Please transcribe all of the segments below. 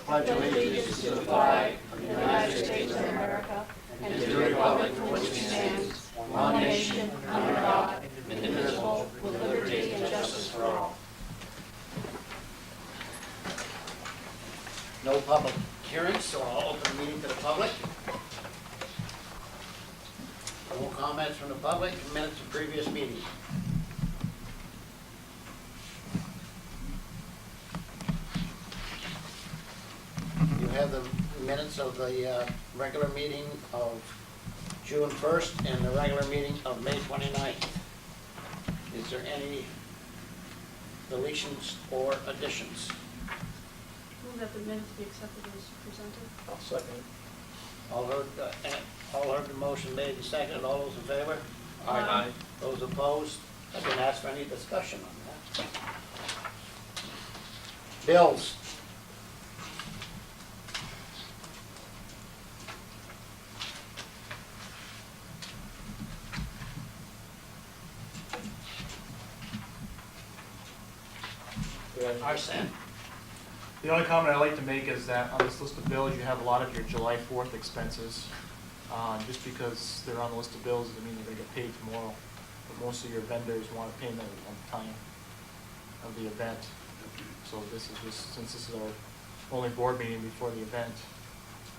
pledge allegiance to the flag of the United States of America and to the republic for which it stands, one nation, under God, indivisible, with liberty and justice for all. No public hearings, so I'll open the meeting to the public. No comments from the public, minutes of previous meetings. You have the minutes of the regular meeting of June 1st and the regular meeting of May 29th. Is there any deletions or additions? Move that the minutes be accepted as presented. I'll second. All heard the motion made and seconded. All those in favor? Aye. Those opposed? I didn't ask for any discussion on that. Bills. Arson. The only comment I'd like to make is that on this list of bills, you have a lot of your July 4th expenses. Just because they're on the list of bills doesn't mean they're going to get paid tomorrow. But most of your vendors want to pay them at one time of the event. So this is just, since this is our only board meeting before the event,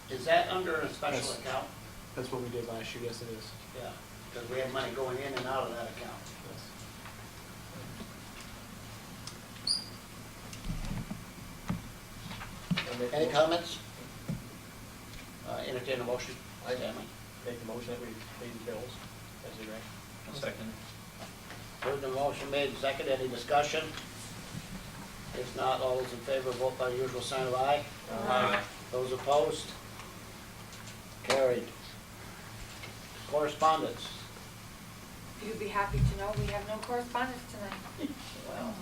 Is that under a special Yes. account? that's what we did last year. Yes, it is. Yeah, because we have money going in and out of that account. Yes. Any comments? Entertain a motion. I Stanley. make the motion that we pay the bills as they rank. Second. Heard the motion made, second, any discussion? If not, all those in favor, vote by the usual sign of aye. Aye. Those opposed? Carried. Correspondence. You'd be happy to know we have no correspondence tonight. Well,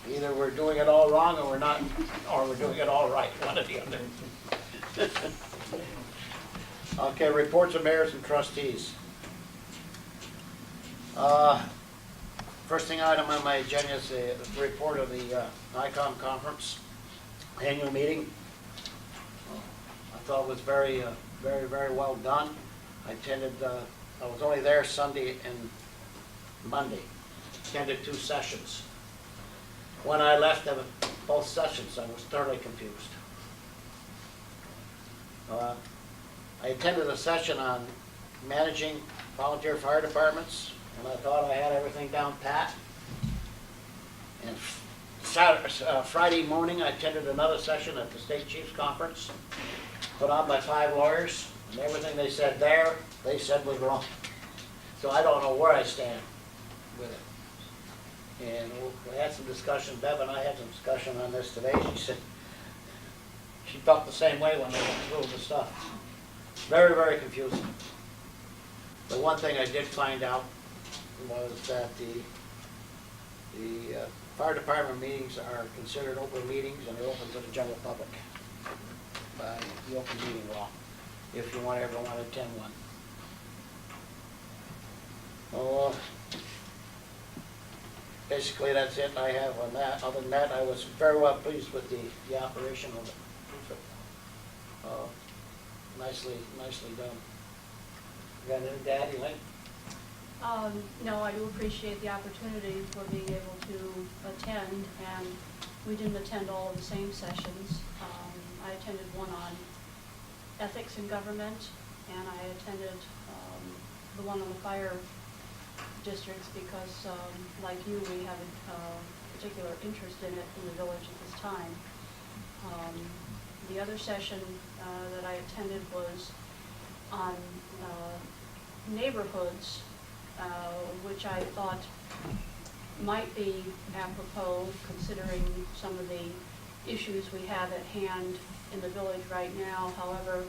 either we're doing it all wrong or we're not, or we're doing it all right, one or the other. Okay, reports of mayors and trustees. First thing item on my agenda is the report of the NICOM conference annual meeting. I thought it was very well done. I attended, I was only there Sunday and Monday. Attended 2 sessions. When I left both sessions, I was thoroughly confused. I attended a session on managing volunteer fire departments, and I thought I had everything down pat. And Friday morning, I attended another session at the state chiefs conference, put on by 5 lawyers, and everything they said there, they said was wrong. So I don't know where I stand with it. And we had some discussion, Bev and I had some discussion on this today. She said she felt the same way when they went through the stuff. Very confusing. The one thing I did find out was that the fire department meetings are considered open meetings and they're open to the general public by the open meeting law, if you ever want to attend one. Basically, that's it I have on that. Other than that, I was very well pleased with the operation of it. Nicely done. You got anything to add, Elaine? No, I do appreciate the opportunity for being able to attend, and we didn't attend all of the same sessions. I attended one on ethics in government, and I attended the one on the fire districts because, like you, we have a particular interest in it in the village at this time. The other session that I attended was on neighborhoods, which I thought might be apropos considering some of the issues we have at hand in the village right now. However,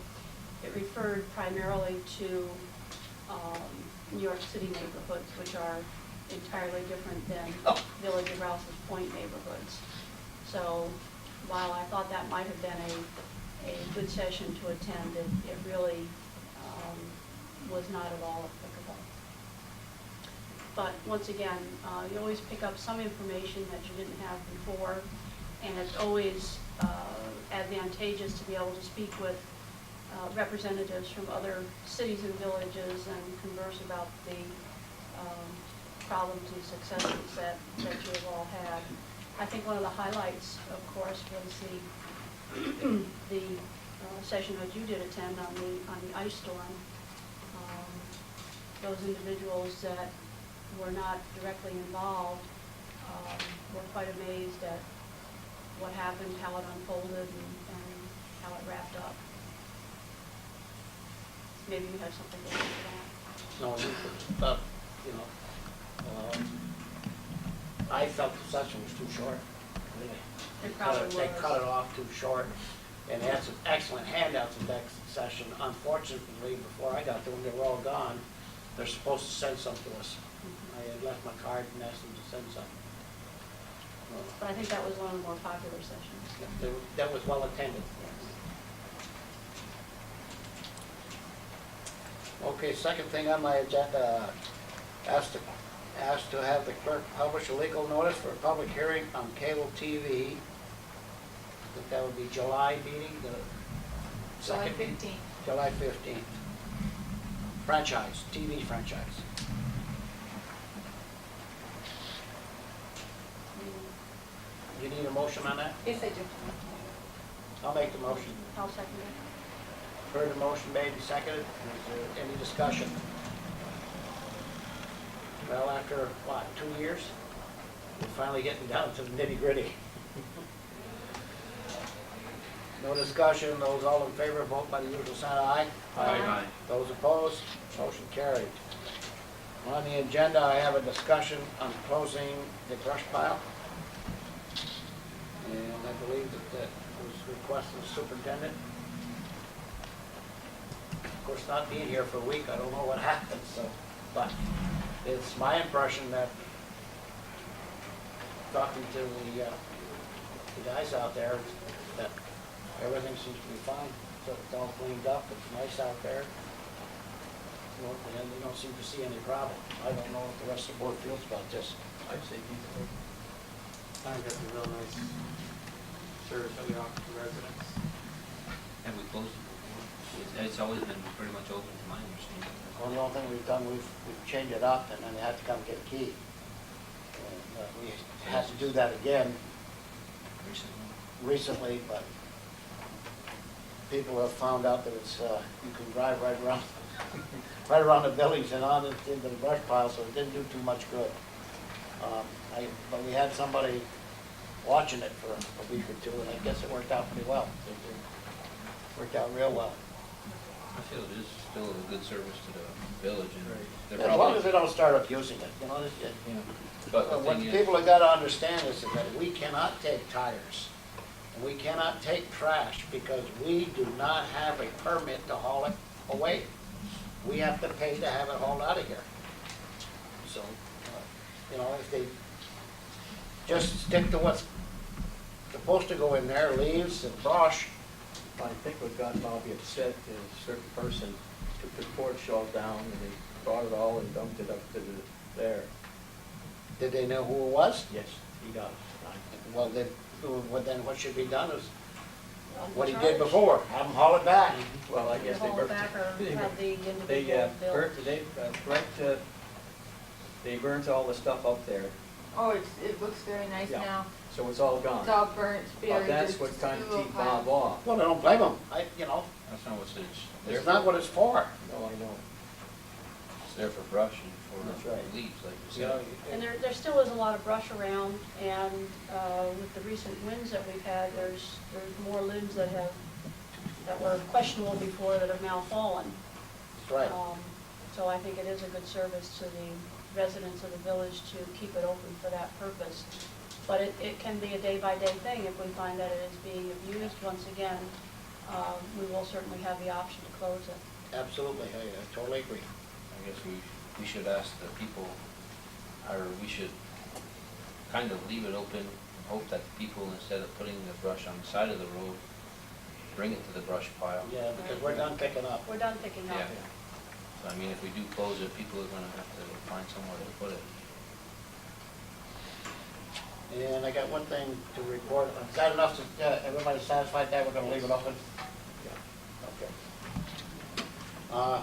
it referred primarily to New York City neighborhoods, which are entirely different than Village of Rouses Point neighborhoods. So while I thought that might have been a good session to attend, it really was not at all applicable. But once again, you always pick up some information that you didn't have before, and it's always advantageous to be able to speak with representatives from other cities and villages and converse about the problems and successes that you have all had. I think one of the highlights, of course, was the session that you did attend on the ice storm. Those individuals that were not directly involved were quite amazed at what happened, how it unfolded, and how it wrapped up. Maybe you have something to add to that. No, you know, I felt the session was too short. It probably They was. cut it off too short, and they had some excellent handouts in that session. Unfortunately, before I got to them, they were all gone. They're supposed to send some to us. I had left my card and asked them to send some. But I think that was one of the more popular sessions. That was well attended. Okay, second thing on my agenda, asked to have the clerk publish a legal notice for a public hearing on cable TV. I think that would be July meeting, the July second meeting? 15th. July 15th. Franchise, TV franchise. You need a motion on that? Yes, I do. I'll make the motion. I'll second it. Heard the motion made and seconded. Is there any discussion? Well, after, what, 2 years? We're finally getting down to the nitty-gritty. No discussion. Those all in favor, vote by the usual sign of aye. Aye. Those opposed, motion carried. On the agenda, I have a discussion on closing the brush pile. And I believe that was requested of the superintendent. Of course, not being here for a week, I don't know what happened, so, but it's my impression that talking to the guys out there, that everything seems to be fine. So it's all cleaned up, it's nice out there. You know, and we don't seem to see any problem. I don't know what the rest of the board feels about this. I'd say decent. I think that's a real nice service that we offer to residents. Have we closed it before? It's always been pretty much open to my understanding. Well, the only thing we've done, we've changed it up, and then they had to come get a key. And we had to do that again recently, but people have found out that it's, you can drive right around, right around the buildings and on into the brush pile, so it didn't do too much good. But we had somebody watching it for a week or two, and I guess it worked out pretty well. It worked out real well. I feel it is still a good service to the village, and they're As long as probably, they don't start abusing it, you know, but the what thing is, people have got to understand is that we cannot take tires, and we cannot take trash, because we do not have a permit to haul it away. We have to pay to have it hauled out of here. So, you know, if they just stick to what's supposed to go in there, leaves and brush. I think what got Bobby upset is a certain person took the porch all down and they brought it all and dumped it up to there. Did they know who it was? Yes, he does. Well, then what should be done is what he Charge. did before, have them haul it back. Well, I guess they Haul it burnt. back or have the They individual bill. they burnt all the stuff up there, Oh, it looks very nice Yeah. now. so it's all gone. It's all burnt, buried. But that's There's what kind of still a ticked pile. Bob off. Well, I don't blame them. You know, that's not what it's it's there not for. what it's for. No, I know. It's there for brush and That's for right. leaves, like you You know, said. And there still is a lot of brush around, and with the recent winds that we've had, there's more limbs that were questionable before that have now fallen. That's right. So I think it is a good service to the residents of the village to keep it open for that purpose. But it can be a day-by-day thing. If we find that it is being abused, once again, we will certainly have the option to close it. Absolutely, I totally agree. I guess we should ask the people, or we should kind of leave it open, hope that the people, instead of putting the brush on the side of the road, bring it to the brush pile. Yeah, because we're done picking up. We're done picking up. Yeah. So, I mean, if we do close it, people are gonna have to find somewhere to put it. And I got one thing to report. Is that enough to, everybody satisfied that we're gonna leave it open? Okay.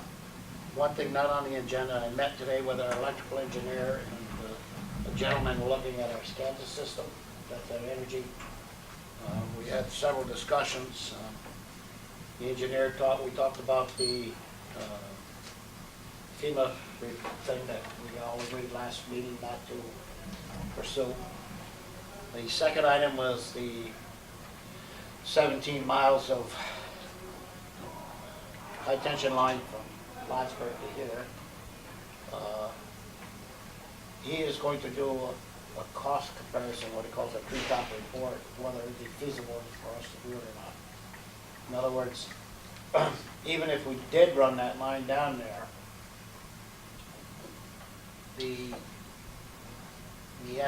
One thing not on the agenda, I met today with our electrical engineer and a gentleman looking at our SCADA system, that's our energy. We had several discussions. The engineer we talked about the FEMA thing that we all agreed last meeting not to pursue. The second item was the 17 miles of high-tension line from Plattsburgh to here. He is going to do a cost comparison, what he calls a treetop report, whether it be feasible for us to do it or not. In other words, even if we did run that line down there, the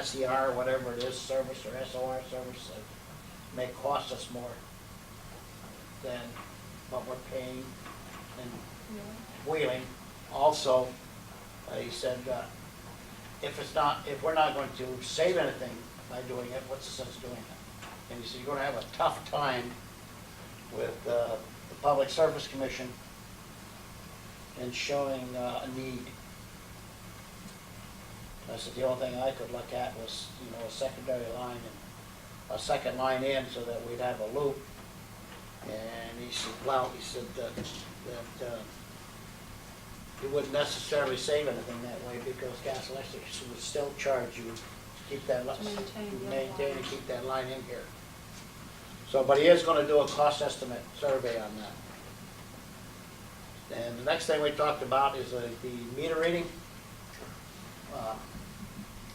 SER, whatever it is, service or SOR service, may cost us more than what we're paying in Wheeling. Also, he said, if we're not going to save anything by doing it, what's the sense of doing it? And he said, you're going to have a tough time with the Public Service Commission in showing a need. I said the only thing I could look at was, a secondary line and a second line in so that we'd have a loop. And he said, that you wouldn't necessarily save anything that way because Gas Electric would still charge you to keep that maintain and keep that line in here. So, but he is going to do a cost estimate survey on that. And the next thing we talked about is the meter reading.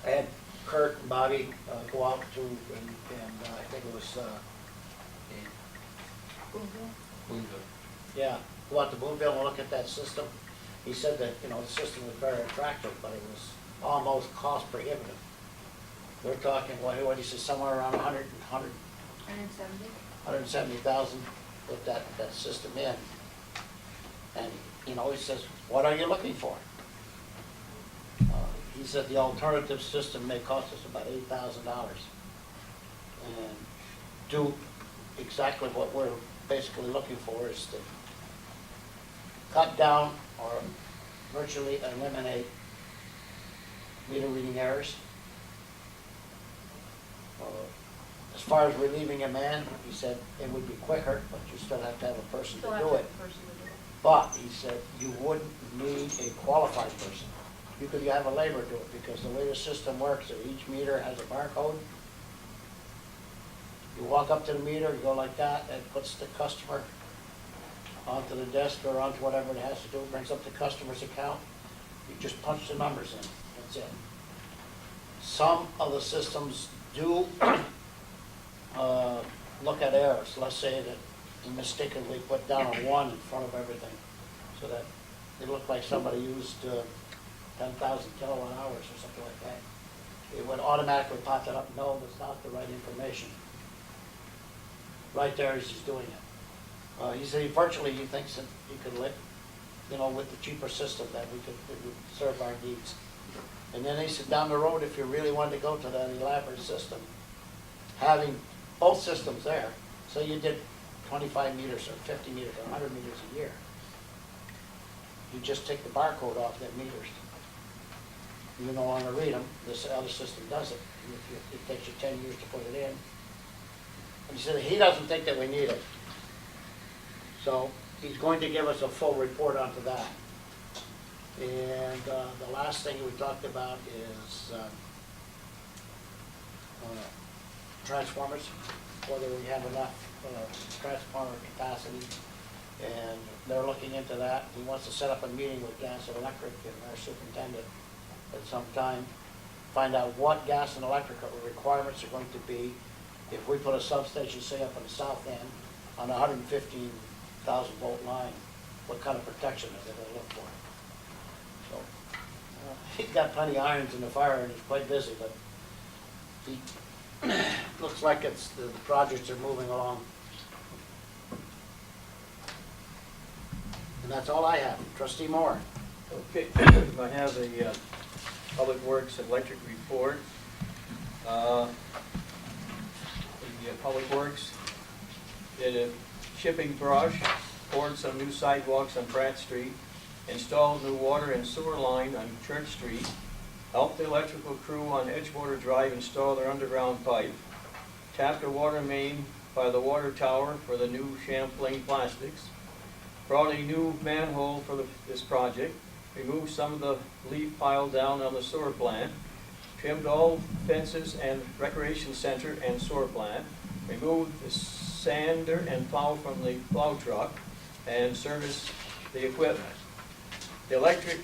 I had Kurt and Bobby go out to, and I think it was, yeah, go out to Boonville and look at that system. He said that, the system was very attractive, but it was almost cost prohibitive. We're talking, what he said, somewhere around 170,000 to put that system in. And, he says, what are you looking for? He said the alternative system may cost us about $8,000 and do exactly what we're basically looking for is to cut down or virtually eliminate meter reading errors. As far as relieving a man, he said it would be quicker, but you still have to have a person to do it. But he said you wouldn't need a qualified person. You could have a laborer do it because the way the system works, is each meter has a barcode. You walk up to the meter, you go like that, and it puts the customer onto the desk or onto whatever it has to do, brings up the customer's account. You just punch the numbers in, that's it. Some of the systems do look at errors. Let's say that you mistakenly put down a 1 in front of everything so that it looked like somebody used 10,000 kilowatt hours or something like that. It would automatically pop that up. No, that's not the right information. Right there as he's doing it. He said he thinks that he could live, with the cheaper system that it would serve our needs. And then he said down the road, if you really wanted to go to that elaborate system, having both systems there, so you did 25 meters or 50 meters or 100 meters a year, you just take the barcode off that meters. You no longer read them. This other system does it. It takes you 10 years to put it in. And he said he doesn't think that we need it. So he's going to give us a full report onto that. And the last thing we talked about is transformers, whether we have enough transformer capacity. And they're looking into that. He wants to set up a meeting with Gas and Electric and our superintendent at some time, find out what gas and electric requirements are going to be if we put a substation, say, up in the south end on a 115,000 volt line. What kind of protection are they going to look for? So he's got plenty of irons in the fire and he's quite busy, but he looks like the projects are moving along. And that's all I have. Trustee Moore. Okay, I have a Public Works Electric report. The Public Works did a chipping brush, poured some new sidewalks on Pratt Street, installed new water and sewer line on Church Street, helped the electrical crew on Edgewater Drive install their underground pipe, tapped a water main by the water tower for the new Champlain plastics, brought a new manhole for this project, removed some of the leaf pile down on the sewer plant, trimmed all fences and recreation center and sewer plant, removed the sander and plow from the plow truck, and serviced the equipment. The electric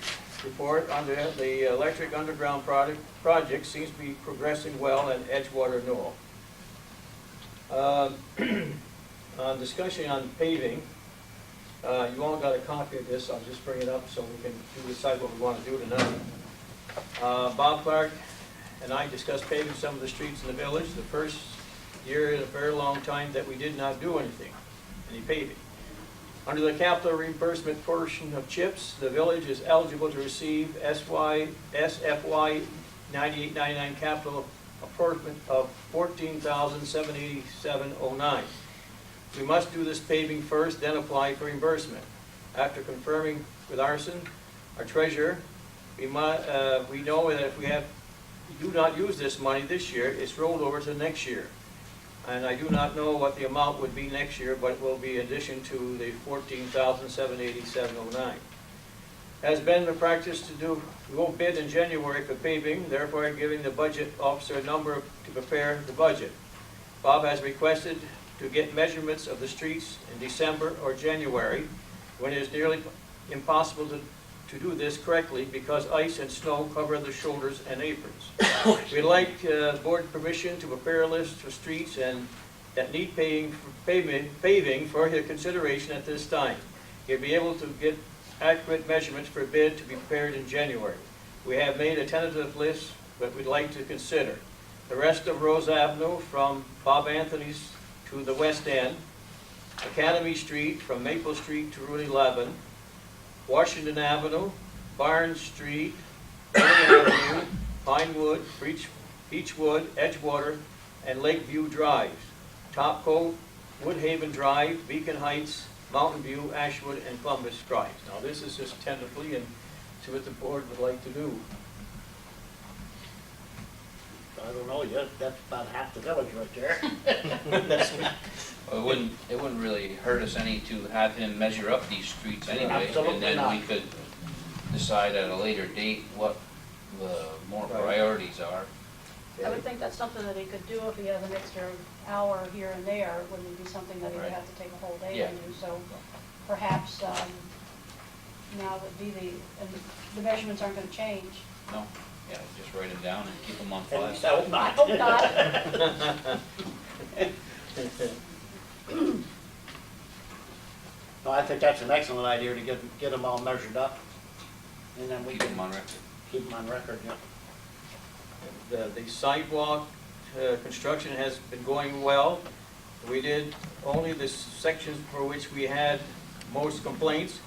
report under the electric underground project seems to be progressing well in Edgewater Knoll. On discussion on paving, you all got a copy of this. I'll just bring it up so we can decide what we want to do tonight. Bob Clark and I discussed paving some of the streets in the village. The first year in a very long time that we did not do anything, any paving. Under the capital reimbursement portion of CHIPS, the village is eligible to receive SFY 9899 capital apportionment of $14,787.09. We must do this paving first, then apply for reimbursement. After confirming with Arson, our treasurer, we know that if we do not use this money this year, it's rolled over to next year. And I do not know what the amount would be next year, but it will be in addition to the $14,787.09. Has been the practice to go bid in January for paving, therefore giving the budget officer a number to prepare the budget. Bob has requested to get measurements of the streets in December or January, when it is nearly impossible to do this correctly because ice and snow cover the shoulders and aprons. We'd like board permission to prepare a list of streets and that need paving for your consideration at this time. You'll be able to get accurate measurements for bid to be prepared in January. We have made a tentative list that we'd like to consider. The rest of Rose Avenue from Bob Anthony's to the west end, Academy Street from Maple Street to Route 11, Washington Avenue, Barnes Street, Avenue, Pinewood, Beechwood, Edgewater, and Lakeview Drives, Top Cove, Woodhaven Drive, Beacon Heights, Mountain View, Ashwood, and Columbus Drives. Now this is just tentatively and see what the board would like to do. I don't know yet, that's about half the village right there. Well, it wouldn't really hurt us any to have him measure up these streets anyway, Absolutely and then not. we could decide at a later date what the more priorities are. I would think that's something that he could do if he has an extra hour here and there. It wouldn't be something that he would Right. have to take a whole day Yeah. to do. So perhaps now would be and the measurements aren't going to change. No, yeah, just write them down and keep them on At file. least I hope not. Hope not. No, I think that's an excellent idea to get them all measured up, and then we Keep can them on record. keep them on record, yeah. The sidewalk construction has been going well. We did only the sections for which we had most complaints.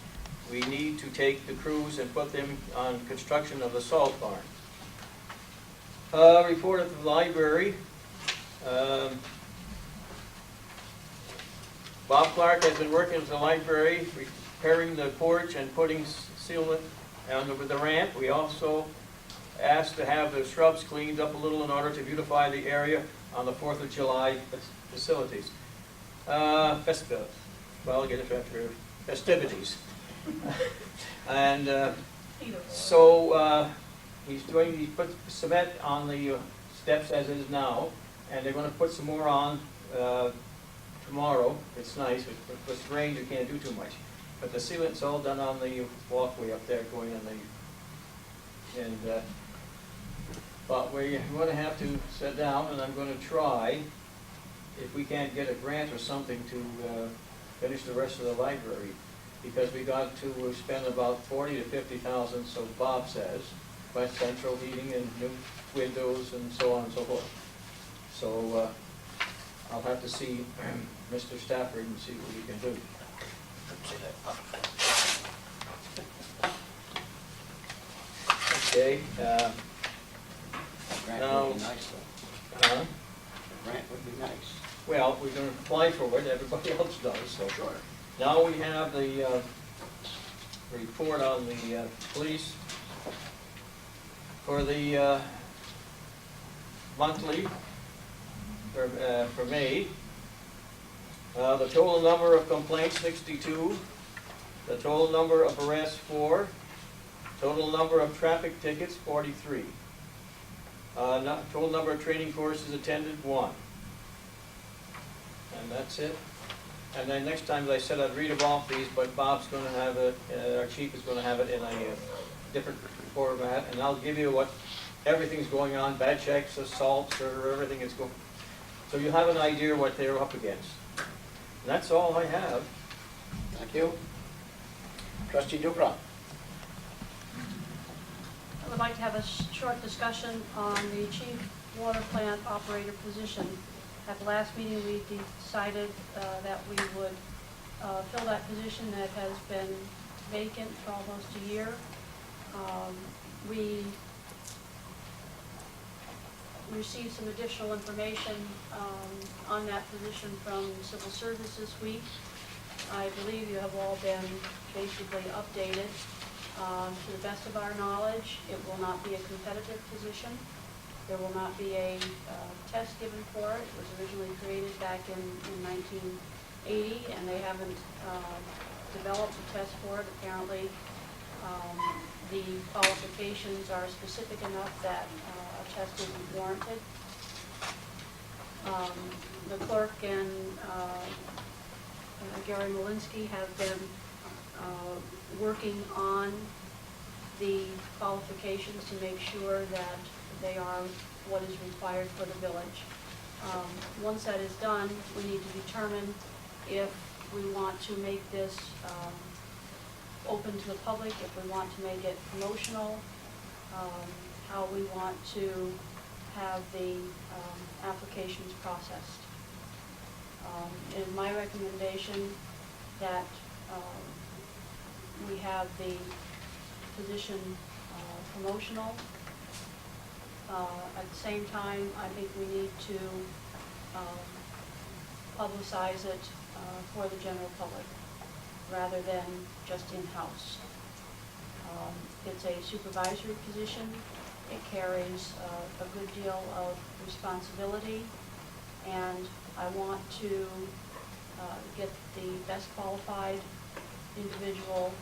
We need to take the crews and put them on construction of the salt barn. Report at the library. Bob Clark has been working at the library, repairing the porch and putting sealant with the ramp. We also asked to have the shrubs cleaned up a little in order to beautify the area on the 4th of July facilities. Festivities. And Either or. so he put cement on the steps as is now, and they're going to put some more on tomorrow. It's nice, with rain you can't do too much. But the sealant's all done on the walkway up there going in the, but we're going to have to sit down, and I'm going to try, if we can't get a grant or something, to finish the rest of the library, because we got to spend about 40 to 50,000, so Bob says, West Central heating and new windows and so on and so forth. So I'll have to see Mr. Stafford and see what we can do. Okay. Grant Now- would be nice, though. Uh, Grant would be nice. Well, we're gonna apply for it, everybody else does, so. Sure. Now we have the report on the police for the monthly for May. The total number of complaints, 62. The total number of arrests, 4. Total number of traffic tickets, 43. Total number of training courses attended, 1. And that's it. And then next time, as I said, I'd read them off these, but Bob's gonna have it, our chief is gonna have it in a different format, and I'll give you what, everything's going on, bad checks, assaults, or everything is going. So you have an idea what they're up against. And that's all I have. Thank you. Trustee Duprat. I would like to have a short discussion on the chief water plant operator position. At the last meeting, we decided that we would fill that position that has been vacant for almost a year. We received some additional information on that position from Civil Service this week. I believe you have all been basically updated. To the best of our knowledge, it will not be a competitive position. There will not be a test given for it. It was originally created back in 1980, and they haven't developed a test for it. Apparently, the qualifications are specific enough that a test isn't warranted. The clerk and Gary Malinsky have been working on the qualifications to make sure that they are what is required for the village. Once that is done, we need to determine if we want to make this open to the public, if we want to make it promotional, how we want to have the applications processed. It is my recommendation that we have the position promotional. At the same time, I think we need to publicize it for the general public rather than just in-house. It's a supervisory position. It carries a good deal of responsibility, and I want to get the best qualified individual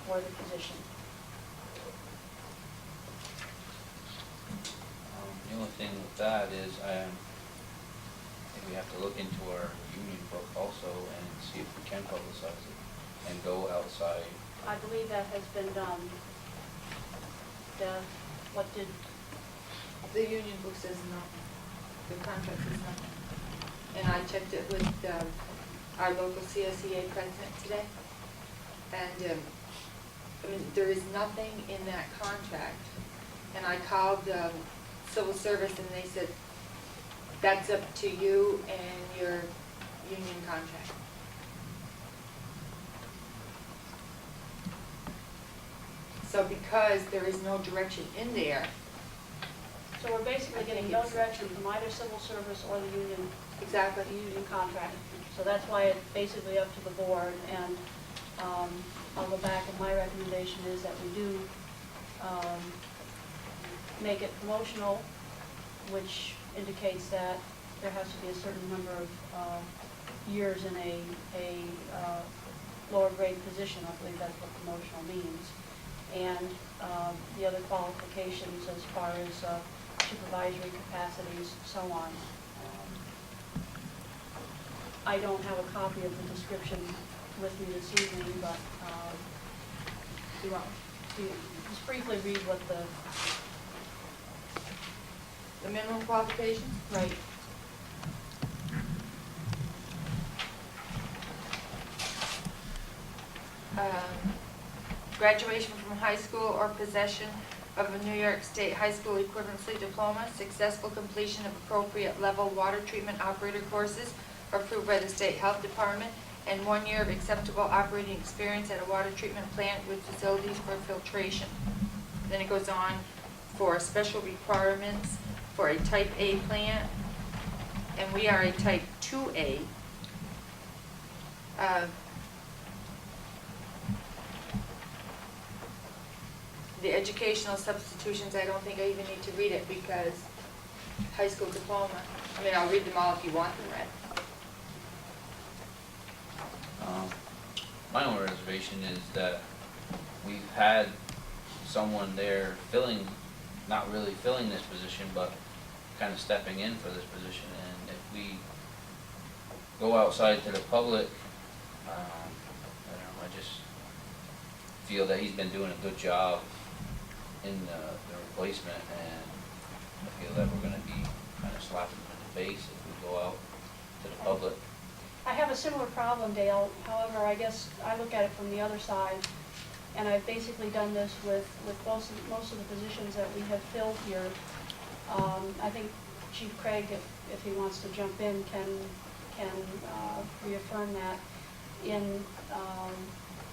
for the position. The only thing with that is, I think we have to look into our union book also and see if we can publicize it and go outside. I believe that has been done. What did, The union book says nothing. The contract says nothing. And I checked it with our local CSEA president today. And, I mean, there is nothing in that contract. And I called Civil Service and they said, that's up to you and your union contract. So because there is no direction in there, so we're basically getting no direction from either civil service or the union, exactly, the union contract. So that's why it's basically up to the board, and I'll go back, and my recommendation is that we do make it promotional, which indicates that there has to be a certain number of years in a lower grade position. I believe that's what promotional means. And the other qualifications as far as supervisory capacities, so on. I don't have a copy of the description with me this evening, but do you want to just briefly read what the minimum qualifications? right. Graduation from high school or possession of a New York State high school equivalency diploma, successful completion of appropriate level water treatment operator courses approved by the State Health Department, and 1 year of acceptable operating experience at a water treatment plant with facilities for filtration. Then it goes on for special requirements, for a type A plant, and we are a type 2A. The educational substitutions, I don't think I even need to read it because high school diploma. I mean, I'll read them all if you want them read. My only reservation is that we've had someone there filling, not really filling this position, but kind of stepping in for this position. And if we go outside to the public, I don't know, I just feel that he's been doing a good job in the replacement, and I feel that we're gonna be kind of slapping him in the face if we go out to the public. I have a similar problem, Dale. However, I guess I look at it from the other side, and I've basically done this with most of the positions that we have filled here. I think Chief Craig, if he wants to jump in, can reaffirm that. In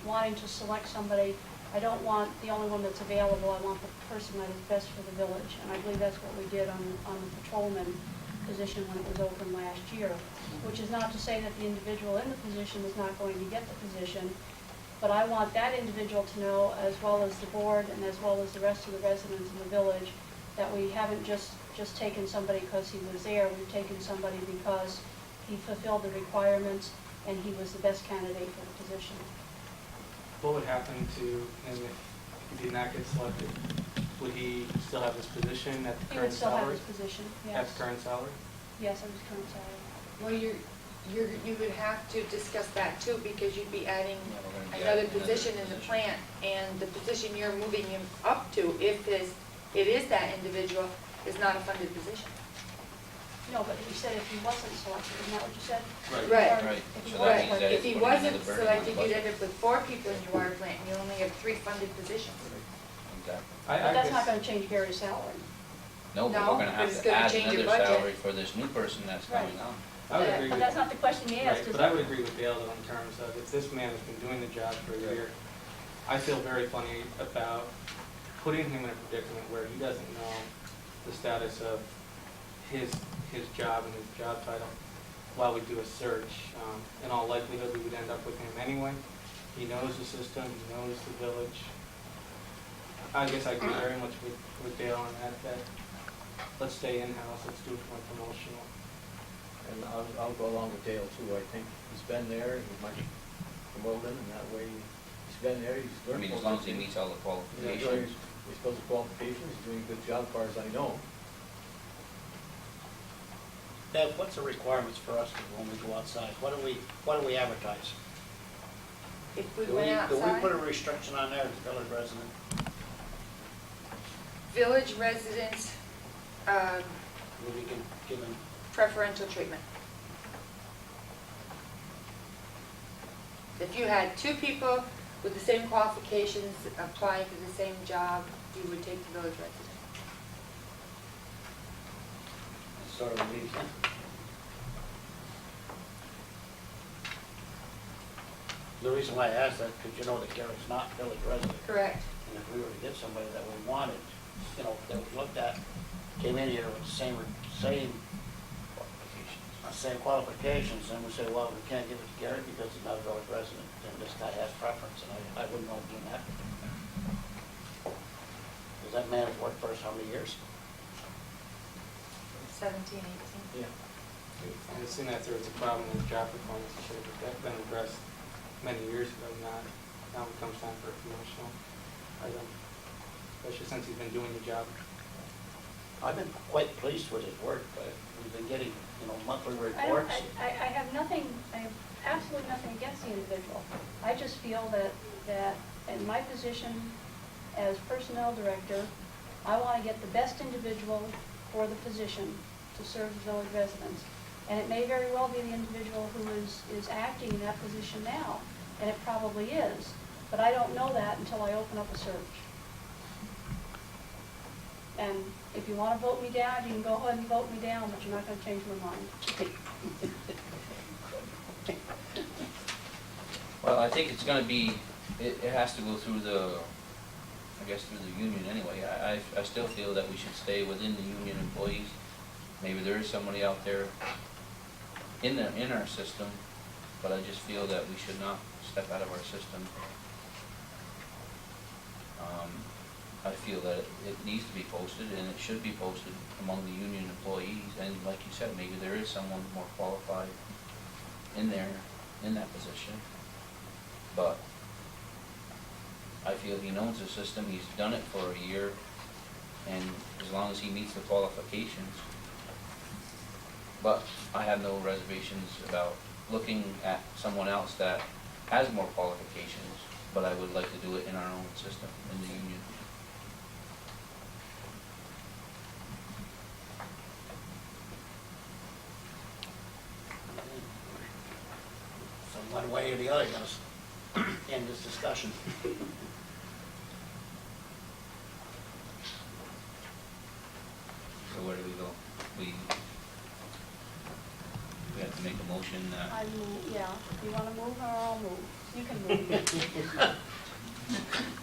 wanting to select somebody, I don't want the only one that's available. I want the person that is best for the village, and I believe that's what we did on the patrolman position when it was open last year, which is not to say that the individual in the position is not going to get the position, but I want that individual to know, as well as the board and as well as the rest of the residents in the village, that we haven't just taken somebody because he was there. We've taken somebody because he fulfilled the requirements and he was the best candidate for the position. What would happen to him if he did not get selected? Would he still have his position at the He would current still have salary? his position, At yes. the current salary? Yes, at his current salary. Well, you would have to discuss that too, because you'd be adding Yeah, we're gonna be another adding another position in the position. plant, and the position you're moving him up to, if it is that individual, is not a funded position. No, but you said if he wasn't selected, isn't that what you said? Right. Or Right. if he So wasn't that means that selected. If he it's putting wasn't another burden on the selected, you'd budget. end up with 4 people in your water plant, and you only have 3 funded positions. Exactly. But that's not gonna change Gary's salary. No, but No, we're gonna but have it's to gonna add change your another budget. salary for this new person that's coming Right. on. I would agree But with that's not the question he asked, Right, is but I would agree with Dale though in terms of if this man has been doing the job for a year, I feel very funny about putting him in a predicament where he doesn't know the status of his job and his job title while we do a search. In all likelihood, we would end up with him anyway. He knows the system, he knows the village. I guess I agree very much with Dale on that let's stay in-house, let's do it more promotional. And I'll go along with Dale too. I think he's been there, and we might promote him, and that way he's been there, he's I learned. mean, as most long of as he the meets all the things. qualifications. He's supposed to qualifications, he's doing a good job as far as I know. Deb, what's the requirements for us when we go outside? What do we advertise? If we Do went do we put a outside, restriction on there, the village resident? village residents, Will we give them, preferential treatment. If you had 2 people with the same qualifications applying for the same job, you would take the village resident. sort of leave them? The reason why I asked that, because you know that Gary's not village resident. Correct. And if we were to get somebody that we wanted, you know, that we looked at, came in here with the same qualifications, and we say, well, we can't give it to Gary because he's not a village resident, and this guy has preference, and I wouldn't want to do that. Because that man has worked for us how many years? 17, 18. Yeah. And as soon as there was a problem with job performance, it should have been addressed many years ago, now it comes time for a promotional item, especially since he's been doing the job. I've been quite pleased with his work, but we've been getting, monthly I don't- reports. I have nothing, I have absolutely nothing against the individual. I just feel that in my position as personnel director, I want to get the best individual for the position to serve the village residents. And it may very well be the individual who is acting in that position now, and it probably is. But I don't know that until I open up a search. And if you want to vote me down, you can go ahead and vote me down, but you're not going to change my mind. Well, I think it's gonna be, it has to go through the I guess through the union anyway. I still feel that we should stay within the union employees. Maybe there is somebody out there in our system, but I just feel that we should not step out of our system. I feel that it needs to be posted, and it should be posted among the union employees, and like you said, maybe there is someone more qualified in there, in that position. But I feel he knows the system, he's done it for a year, and as long as he meets the qualifications. But I have no reservations about looking at someone else that has more qualifications, but I would like to do it in our own system, in the union. So one way or the other, gonna end this discussion. So where do we go? We have to make a motion that, I move, yeah, you wanna move or I'll move? You can move.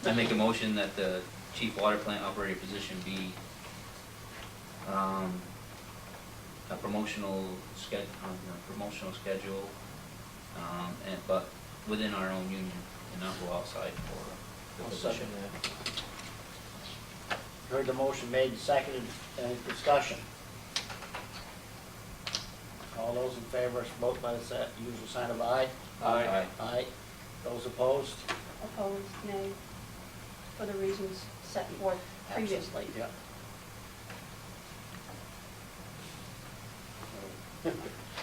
I make a motion that the chief water plant operator position be a promotional schedule, but within our own union and not go outside for the I'll position. second that. Heard the motion made and seconded, any discussion? All those in favor, vote by the usual sign of aye. Aye. Aye. Those opposed? Opposed, nay, for the reasons set forth previously. Yep.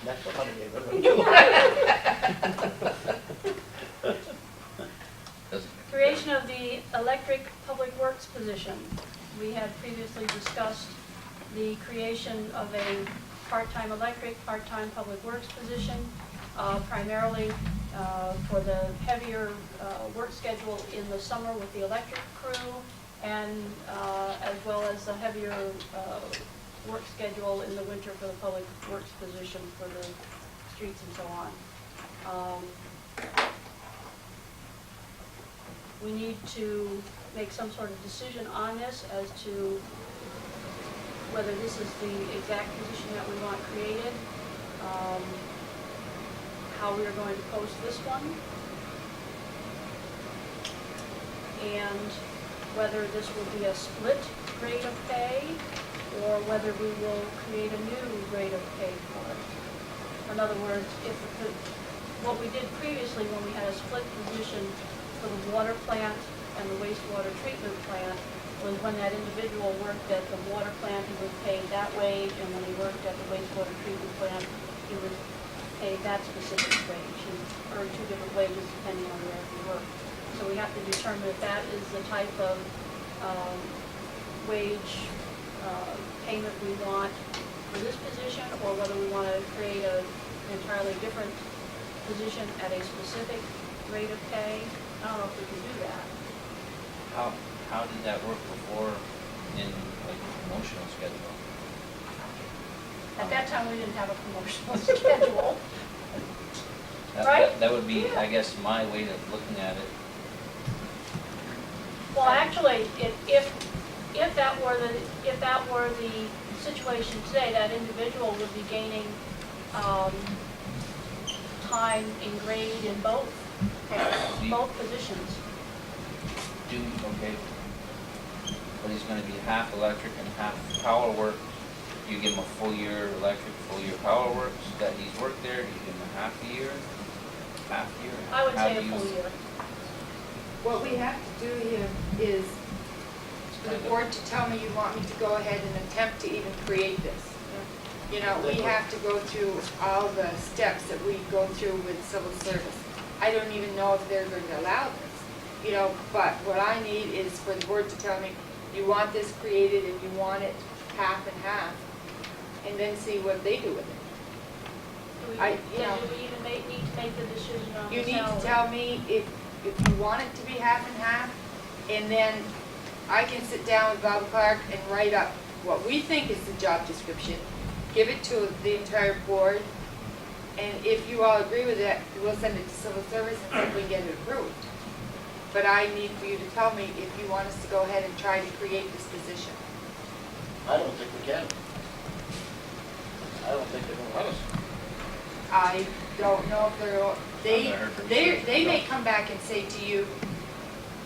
That's what I'm gonna Doesn't- Creation of the electric public works position. We had previously discussed the creation of a part-time electric, part-time public works position, primarily for the heavier work schedule in the summer with the electric crew, and as well as the heavier work schedule in the winter for the public works position for the streets and so on. We need to make some sort of decision on this as to whether this is the exact position that we want created, how we are going to post this one, and whether this will be a split rate of pay, or whether we will create a new rate of pay for it. In other words, what we did previously when we had a split position for the water plant and the wastewater treatment plant was when that individual worked at the water plant, he was paid that wage, and when he worked at the wastewater treatment plant, he was paid that specific wage. He earned two different wages depending on where he worked. So we have to determine if that is the type of wage payment we want for this position, or whether we want to create an entirely different position at a specific rate of pay. I don't know if we can do that. How did that work before in like promotional schedule? At that time, we didn't have a promotional schedule. That- Right? That would be, I guess, my way of looking at it. Well, actually, if that were the situation today, that individual would be gaining time in grade in both positions. Okay. But he's gonna be half electric and half power work. You give him a full year electric, full year power works that he's worked there, you give him a half year. I would How say do a you- full year. What we have to do here is for the board to tell me you want me to go ahead and attempt to even create this. You know, we have to go through all the steps that we go through with civil service. I don't even know if they're going to allow this, you know, but what I need is for the board to tell me, you want this created and you want it half and half, and then see what they do with it. Do we, I- then you know- do we even need to make the decision on the You need to salary? tell me if you want it to be half and half, and then I can sit down with Bob Clark and write up what we think is the job description, give it to the entire board, and if you all agree with it, we'll send it to civil service and see if we can get it approved. but I need for you to tell me if you want us to go ahead and try to create this position. I don't think we can. I don't think they're gonna let us. I don't know if I've never heard from they may you. come back and say to you,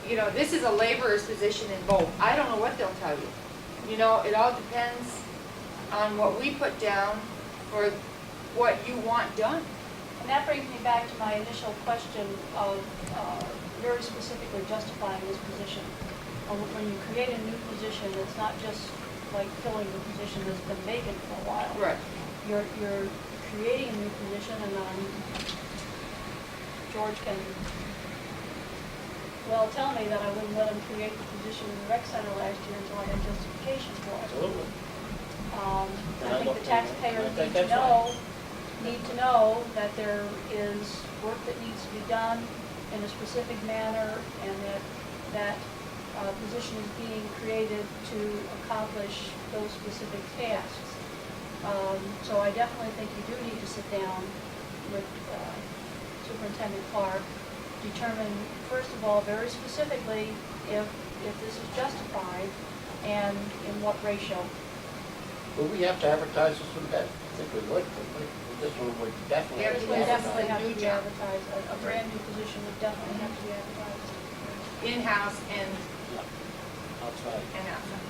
you know, this is a laborer's position in both. I don't know what they'll tell you. You know, it all depends on what we put down for what you want done. And that brings me back to my initial question of very specifically justifying this position. When you create a new position, it's not just like filling the position that's been vacant for a while. Right. You're creating a new position, and George can well tell me that I wouldn't let him create the position in the rec center last year until I had justification for it. Absolutely. I think the taxpayers need to know that there is work that needs to be done in a specific manner, and that position is being created to accomplish those specific tasks. So I definitely think you do need to sit down with Superintendent Clark, determine, first of all, very specifically, if this is justified and in what ratio. Would we have to advertise this one then? I think we would, wouldn't we? This one would definitely. Yeah, This we would have definitely to have to do be job. advertised, a brand new position would definitely have to be advertised. In-house and Outside. outside.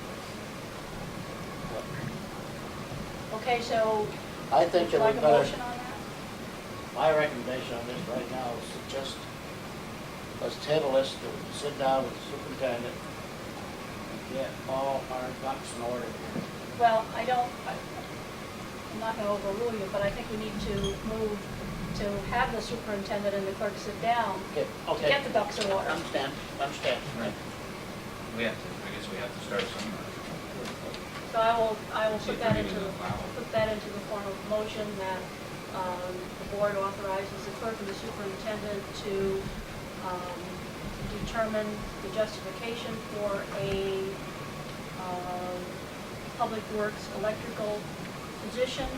Okay, so, I would think you that we like a better, motion on that? my recommendation on this right now is to just, let's table this, to sit down with the superintendent and get all our ducks in order here. Well, I'm not gonna overrule you, but I think we need to move to have the superintendent and the clerk sit down Okay, to okay. get the ducks in order. Understand. Right. We have to, I guess we have to start somewhere. So I will See put if that we're into, even allowed. put that into the form of a motion that the board authorizes the clerk and the superintendent to determine the justification for a public works electrical position,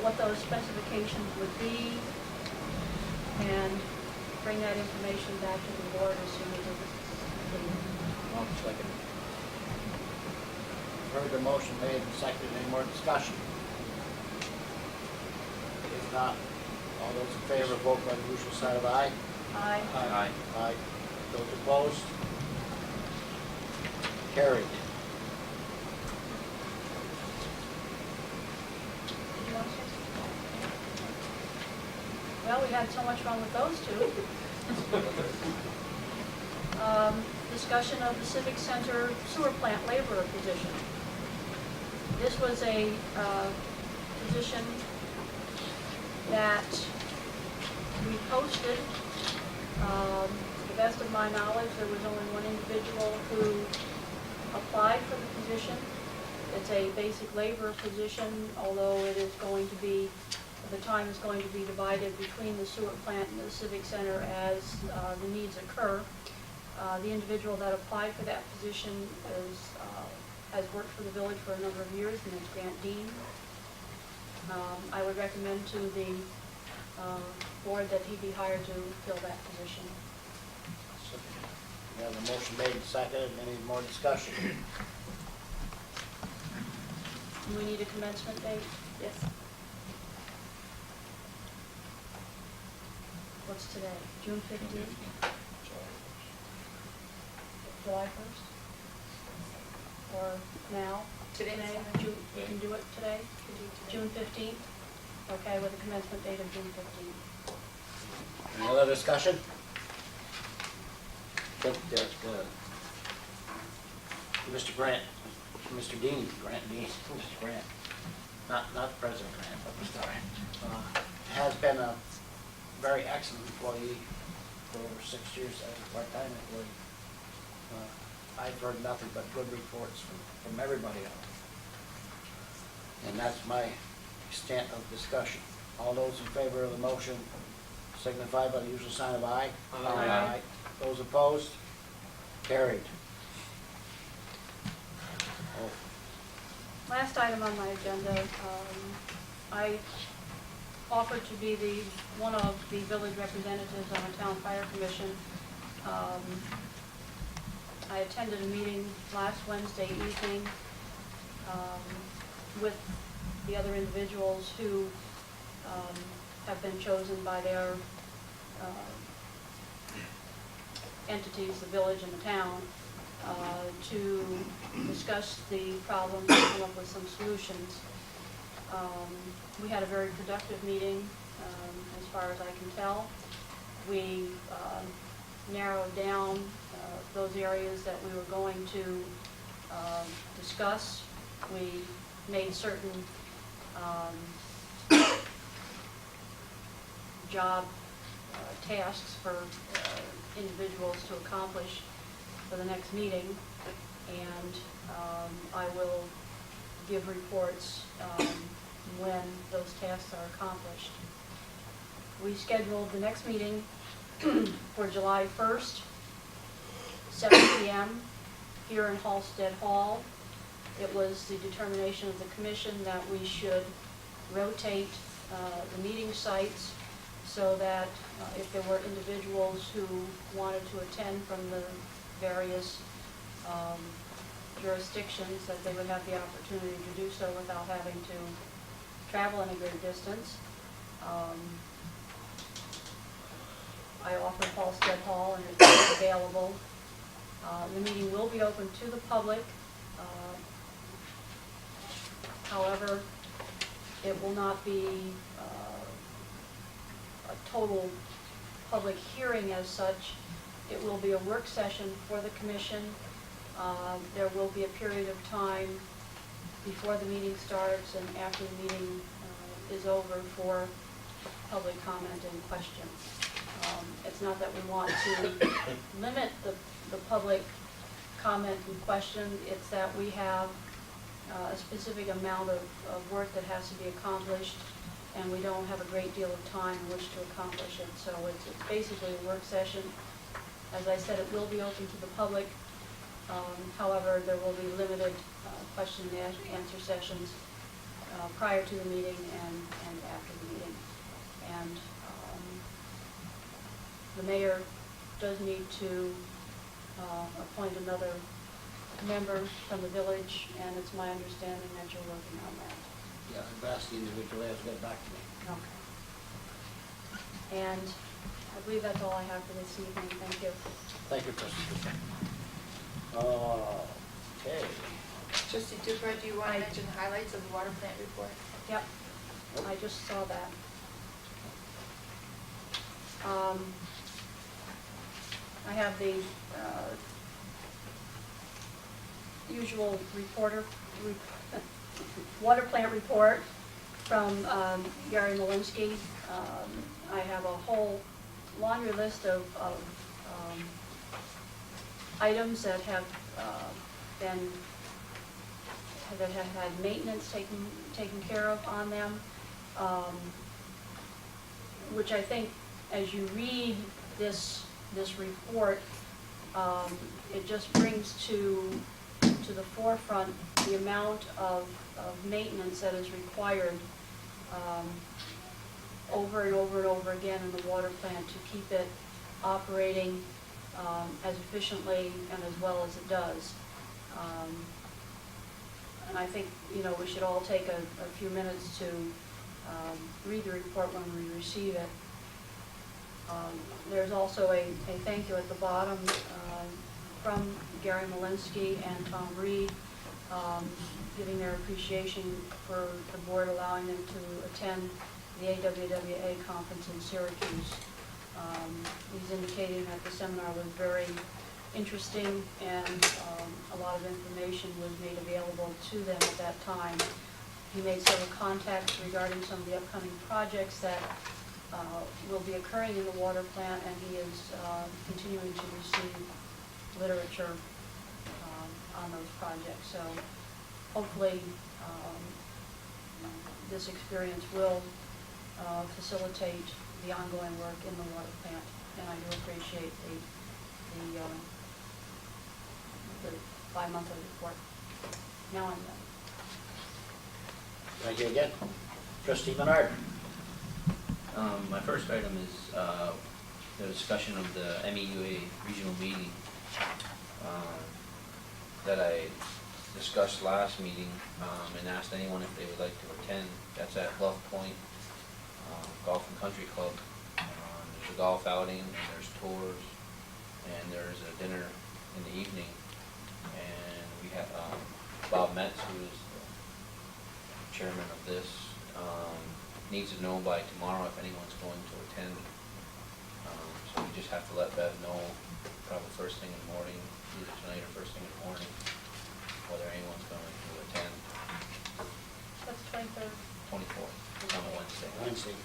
what those specifications would be, and bring that information back to the board as soon as it's complete. One second. Heard the motion made and seconded. Any more discussion? If not, all those in favor, vote by the usual sign of aye. Aye. Aye. Aye. Those opposed? Carried. Did you want to say something? Well, we had so much fun with those two. Discussion of the Civic Center sewer plant laborer position. This was a position that we posted. To the best of my knowledge, there was only one individual who applied for the position. It's a basic labor position, although it is going to be, the time is going to be divided between the sewer plant and the Civic Center as the needs occur. The individual that applied for that position has worked for the village for a number of years, and it's Grant Dean. I would recommend to the board that he be hired to fill that position. We have a motion made and seconded. Any more discussion? Do we need a commencement date? Yes. What's today? June 15th? July 1st? Or now? Today. You can do it today? June 15th? Okay, with a commencement date of June 15th. Any other discussion? Think that, Mr. Grant, Mr. Dean, Grant Dean, Mr. Grant, not President Grant, but Mr. Grant, has been a very excellent employee for over 6 years as a part-time employee. I've heard nothing but good reports from everybody else. And that's my extent of discussion. All those in favor of the motion signify by the usual sign of aye. Aye. Those opposed? Carried. Oh, Last item on my agenda, I offered to be one of the village representatives on the town fire commission, I attended a meeting last Wednesday evening with the other individuals who have been chosen by their entities, the village and the town, to discuss the problems and come up with some solutions. We had a very productive meeting, as far as I can tell. We narrowed down those areas that we were going to discuss. We made certain job tasks for individuals to accomplish for the next meeting, and I will give reports when those tasks are accomplished. We scheduled the next meeting for July 1st, 7 p.m. here in Halsted Hall. It was the determination of the commission that we should rotate the meeting sites so that if there were individuals who wanted to attend from the various jurisdictions, that they would have the opportunity to do so without having to travel any great distance. I offered Halsted Hall, and it's available. The meeting will be open to the public. However, it will not be a total public hearing as such. It will be a work session for the commission. There will be a period of time before the meeting starts and after the meeting is over for public comment and questions. It's not that we want to limit the public comment and question. It's that we have a specific amount of work that has to be accomplished, and we don't have a great deal of time in which to accomplish it. So it's basically a work session. As I said, it will be open to the public. However, there will be limited question and answer sessions prior to the meeting and after the meeting. And the mayor does need to appoint another member from the village, and it's my understanding that you're working on that. Yeah, I've asked the individual, has to get back to me. Okay. And I believe that's all I have for this evening. Thank you. Thank you, Trustee. Okay. Trustee Dupre, do you want to mention the highlights of the water plant report? Yep, I just saw that. I have the usual water plant report from Gary Malinsky. I have a whole laundry list of items that have had maintenance taken care of on them, which I think, as you read this report, it just brings to the forefront the amount of maintenance that is required over and over and over again in the water plant to keep it operating as efficiently and as well as it does. And I think, we should all take a few minutes to read the report when we receive it. There's also a thank you at the bottom from Gary Malinsky and Tom Reed, giving their appreciation for the board allowing them to attend the AWWA conference in Syracuse. He's indicating that the seminar was very interesting, and a lot of information was made available to them at that time. He made several contacts regarding some of the upcoming projects that will be occurring in the water plant, and he is continuing to receive literature on those projects. So hopefully this experience will facilitate the ongoing work in the water plant, and I do appreciate the bi-monthly report. Now I'm done. Thank you again. Trustee Menard. My first item is the discussion of the MEUA regional meeting that I discussed last meeting and asked anyone if they would like to attend. That's at Bluff Point Golf and Country Club. There's a golf outing, and there's tours, and there's a dinner in the evening. And we have Bob Metz, who is the chairman of this, needs to know by tomorrow if anyone's going to attend. So we just have to let Bev know, probably first thing in the morning, either tonight or first thing in the morning, whether anyone's going to attend. That's 23rd. 24th, on a Wednesday. Wednesday.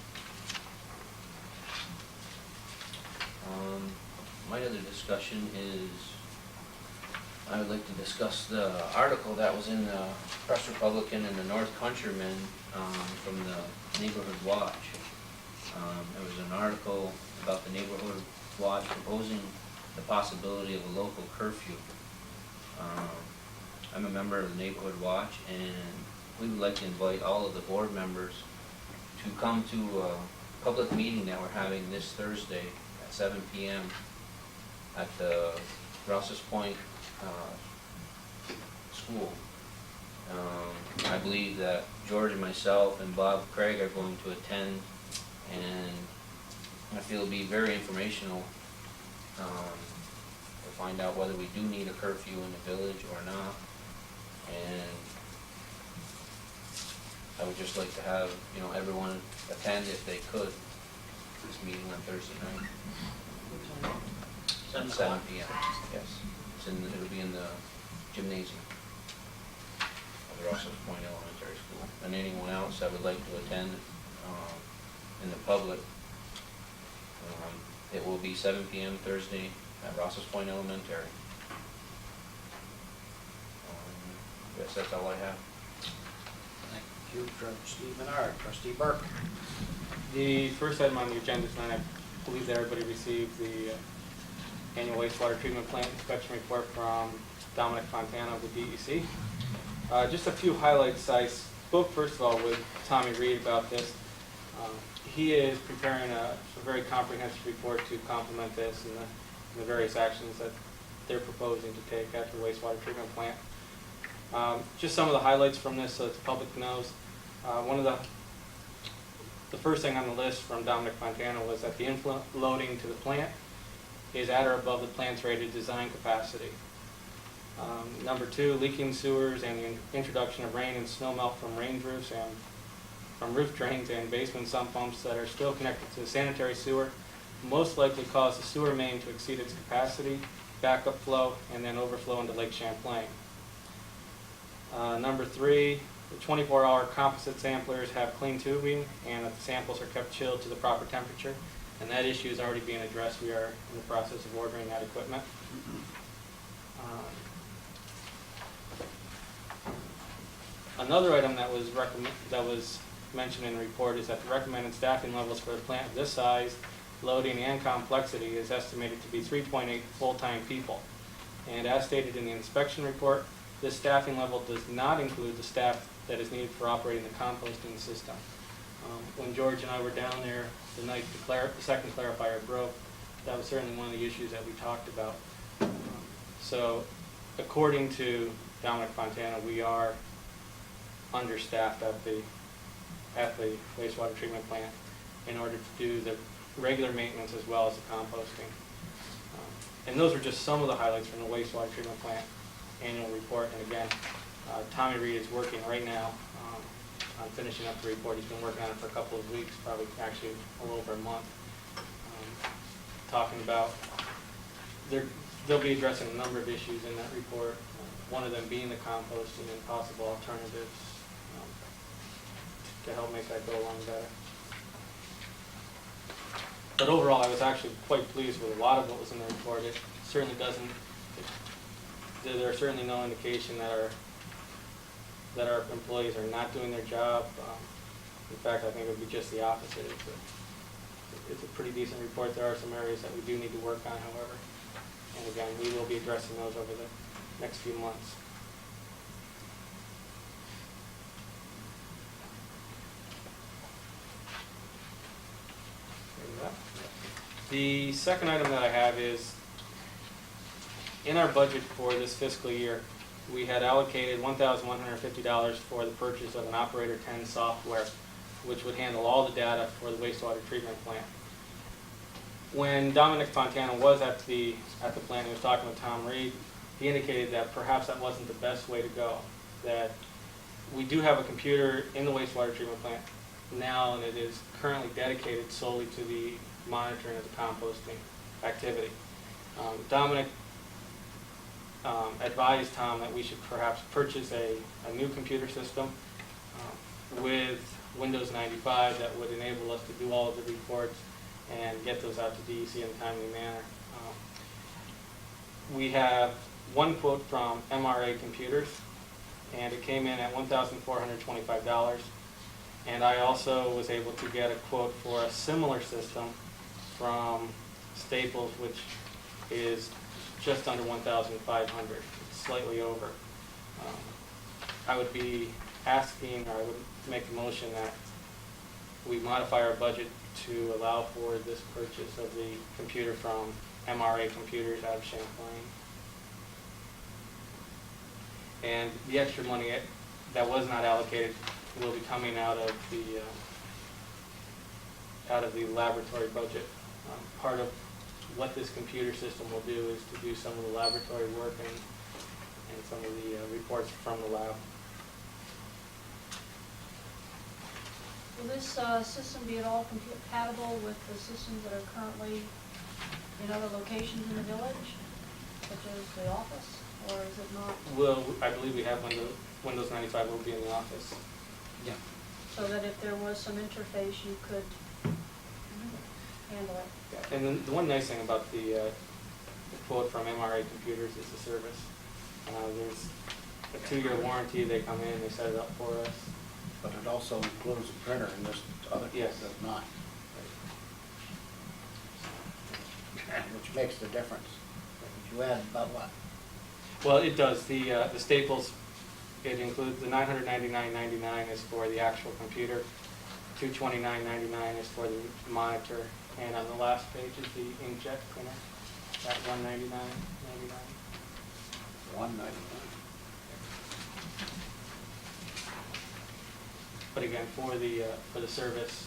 My other discussion is, I would like to discuss the article that was in the Press Republican and the North Countryman from the Neighborhood Watch. There was an article about the Neighborhood Watch proposing the possibility of a local curfew. I'm a member of the Neighborhood Watch, and we would like to invite all of the board members to come to a public meeting that we're having this Thursday at 7 p.m. at the Rouses Point school. I believe that George and myself and Bob Craig are going to attend, and I feel it'll be very informational to find out whether we do need a curfew in the village or not. And I would just like to have, everyone attend if they could, this meeting on Thursday night. 7 p.m. Yes. It'll be in the gymnasium of the Rouses Point Elementary School. And anyone else that would like to attend in the public, it will be 7 p.m. Thursday at Rouses Point Elementary. I guess that's all I have. Thank you, Trustee Menard. Trustee Burke. The first item on the agenda tonight, I believe that everybody received the annual wastewater treatment plant inspection report from Dominic Fontana with DEC. Just a few highlights. I spoke first of all with Tommy Reed about this. He is preparing a very comprehensive report to complement this and the various actions that they're proposing to take at the wastewater treatment plant. Just some of the highlights from this so that the public knows. One of the first thing on the list from Dominic Fontana was that the inflow loading to the plant is at or above the plant's rated design capacity. Number 2, leaking sewers and the introduction of rain and snow melt from range roofs and from roof drains and basement sump pumps that are still connected to the sanitary sewer most likely cause the sewer main to exceed its capacity, backup flow, and then overflow into Lake Champlain. Number 3, the 24-hour composite samplers have clean tubing and that the samples are kept chilled to the proper temperature, and that issue is already being addressed. We are in the process of ordering that equipment. Another item that was mentioned in the report is that the recommended staffing levels for a plant of this size, loading, and complexity is estimated to be 3.8 full-time people. And as stated in the inspection report, this staffing level does not include the staff that is needed for operating the composting system. When George and I were down there the night the second clarifier broke, that was certainly one of the issues that we talked about. So according to Dominic Fontana, we are understaffed at the wastewater treatment plant in order to do the regular maintenance as well as the composting. And those are just some of the highlights from the wastewater treatment plant annual report. And again, Tommy Reed is working right now on finishing up the report. He's been working on it for a couple of weeks, probably actually a little over a month, talking about, they'll be addressing a number of issues in that report, one of them being the composting and possible alternatives to help make that go along better. But overall, I was actually quite pleased with a lot of what was in the report. It certainly doesn't, there are certainly no indication that our employees are not doing their job. In fact, I think it would be just the opposite. It's a pretty decent report. There are some areas that we do need to work on, however. And again, we will be addressing those over the next few months. The second item that I have is, in our budget for this fiscal year, we had allocated $1,150 for the purchase of an Operator 10 software, which would handle all the data for the wastewater treatment plant. When Dominic Fontana was at the plant, he was talking with Tom Reed, he indicated that perhaps that wasn't the best way to go, that we do have a computer in the wastewater treatment plant now, and it is currently dedicated solely to the monitoring of the composting activity. Dominic advised Tom that we should perhaps purchase a new computer system with Windows 95 that would enable us to do all of the reports and get those out to DEC in a timely manner. We have one quote from MRA Computers, and it came in at $1,425. And I also was able to get a quote for a similar system from Staples, which is just under $1,500, slightly over. I would be asking, or I would make a motion that we modify our budget to allow for this purchase of the computer from MRA Computers out of Champlain. And the extra money that was not allocated will be coming out of the laboratory budget. Part of what this computer system will do is to do some of the laboratory work and some of the reports from the lab. Will this system be at all compatible with the systems that are currently in other locations in the village, such as the office, or is it not? Well, I believe we have Windows 95 will be in the office. Yeah. So that if there was some interface, you could handle it? And then the one nice thing about the quote from MRA Computers is the service. There's a 2-year warranty. They come in, they set it up for us. But it also includes a printer, and this other Yes. does not. Which makes the difference. You add about what? Well, it does. The Staples, it includes the $999.99 is for the actual computer, $229.99 is for the monitor, and on the last page is the inkjet printer at $199.99. $199. But again, for the service,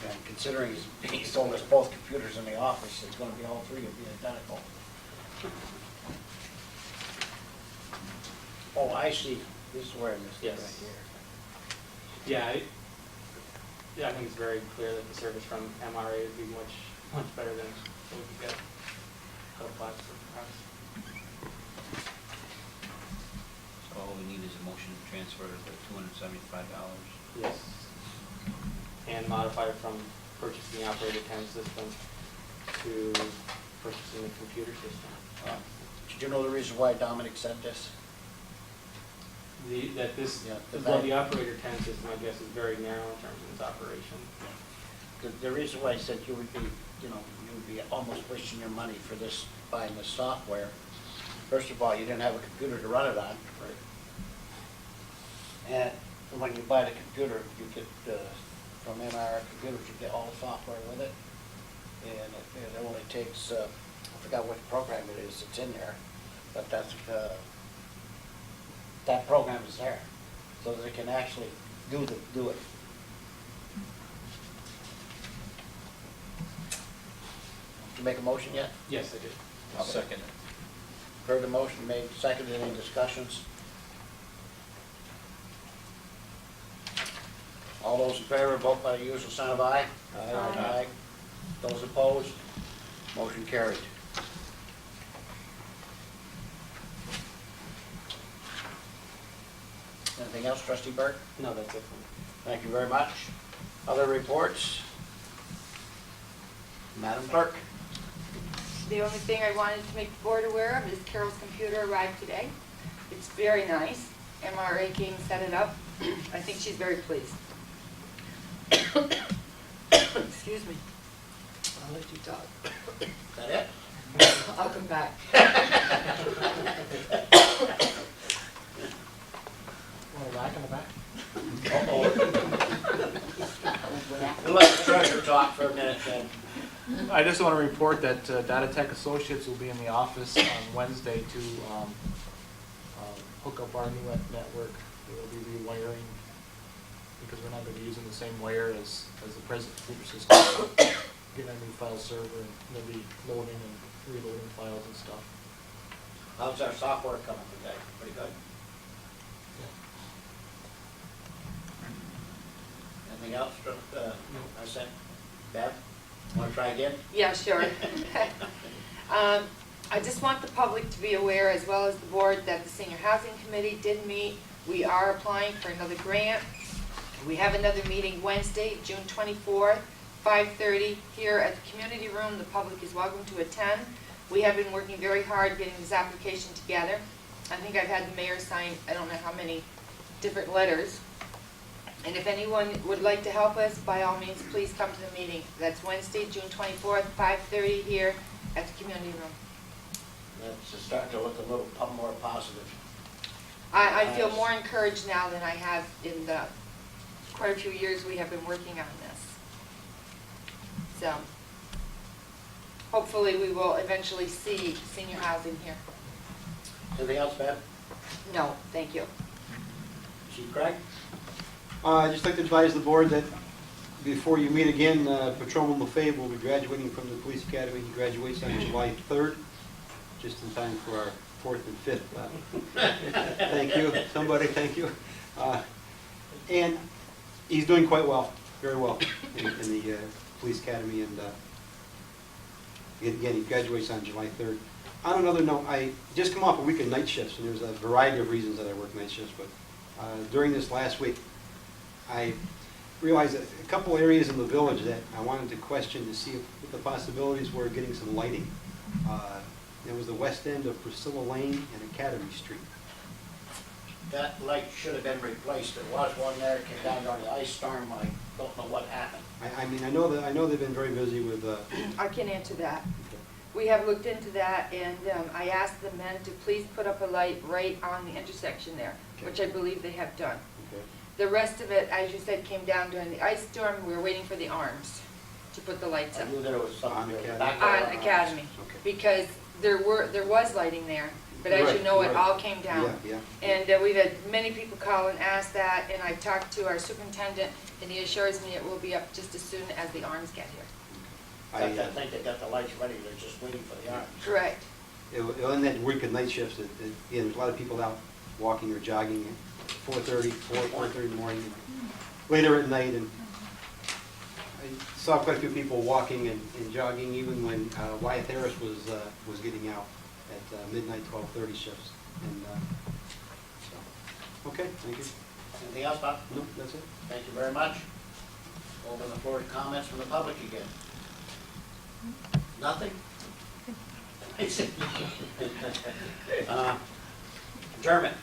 And considering he sold us both computers in the office, it's gonna be all three will be identical. Oh, I see. This is where I missed it Yes. right here. yeah, I think it's very clear that the service from MRA would be much better than what we could get other places perhaps. So all we need is a motion to transfer the $275. Yes. And modify it from purchasing the Operator 10 system to purchasing the computer system. Did you know the reason why Dominic said this? The Operator 10 system, I guess, is very narrow in terms of its operation. The reason why I said you would be, you would be almost wasting your money for this, buying this software. First of all, you didn't have a computer to run it on. Right. And when you buy the computer, you get, from MR Computers, you get all the software with it. And it only takes, I forgot what program it is that's in there, but that's, that program is there, so that it can actually do it. Did you make a motion yet? Yes, I did. I'll second it. Heard the motion made, seconded, any discussions? All those in favor, vote by the usual sign of aye. Aye. Those opposed, motion carried. Anything else, trustee Burke? No, that's it for me. Thank you very much. Other reports? Madam Clerk? The only thing I wanted to make the board aware of is Carol's computer arrived today. It's very nice. MRA came and set it up. I think she's very pleased. Excuse me. I'll let you talk. Is that it? I'll come back. Want a rack in the back? Uh-oh. We'll let the treasurer talk for a minute then. I just want to report that Data Tech Associates will be in the office on Wednesday to hook up our new network. They will be rewiring because we're not going to be using the same wire as the present computer system. Getting a new file server, and they'll be loading and reloading files and stuff. How's our software coming today? Pretty good? Anything else? I said, Bev, want to try again? Yeah, sure. I just want the public to be aware, as well as the board, that the Senior Housing Committee did meet. We are applying for another grant. We have another meeting Wednesday, June 24th, 5:30, here at the community room. The public is welcome to attend. We have been working very hard getting this application together. I think I've had the mayor sign, I don't know how many different letters. And if anyone would like to help us, by all means, please come to the meeting. That's Wednesday, June 24th, 5:30, here at the community room. That's starting to look a little more positive. I feel more encouraged now than I have in the quite a few years we have been working on this. So, hopefully we will eventually see senior housing here. Anything else, Bev? No, thank you. Chief Craig? I'd just like to advise the board that before you meet again, Patrolman LaFave will be graduating from the police academy. He graduates on July 3rd, just in time for our 4th and 5th. Thank you, somebody, thank you. And he's doing quite well, very well in the police academy. And again, he graduates on July 3rd. On another note, I just come off a week of night shifts, and there's a variety of reasons that I work night shifts, but during this last week, I realized that a couple areas in the village that I wanted to question to see if the possibilities were getting some lighting. There was the west end of Priscilla Lane and Academy Street. That light should have been replaced. There was one there, it came down during the ice storm. I don't know what happened. I mean, I know they've been very busy with. I can answer that. We have looked into that, and I asked the men to please put up a light right on the intersection there, which I believe they have done. Okay. The rest of it, as you said, came down during the ice storm. We were waiting for the arms to put the lights I up knew there was something On there. Academy? Back there on Academy, Okay. because there was lighting there, but as you Right, know, it right. all came down. Yeah. And we've had many people call and ask that, and I talked to our superintendent, and he assures me it will be up just as soon as the arms get here. I think they got the lights ready. They're just waiting for the arms. Correct. In that week of night shifts, there's a lot of people out walking or jogging at 4:30 in the morning, and later at night, and I saw quite a few people walking and jogging even when Wyatt Harris was getting out at midnight 12:30 shifts. And so, okay, thank you. Anything else, Bob? No, that's it. Thank you very much. Open the floor to comments from the public again. Nothing? Adjournment.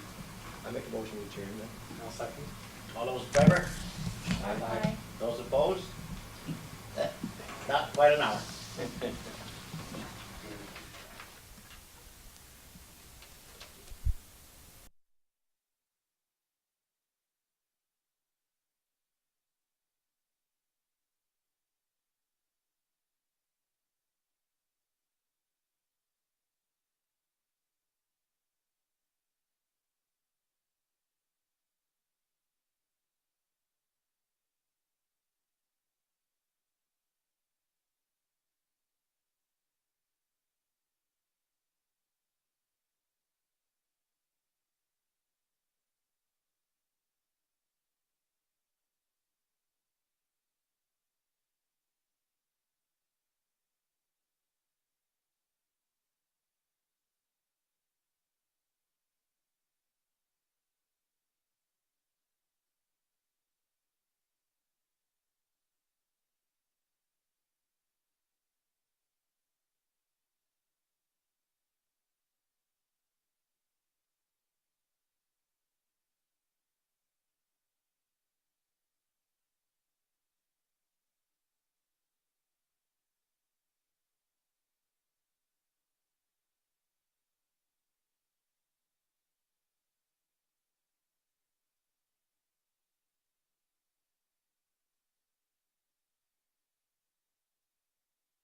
I make a motion to adjourn then. I'll second. All those in favor? Aye. Those opposed? Not quite an hour.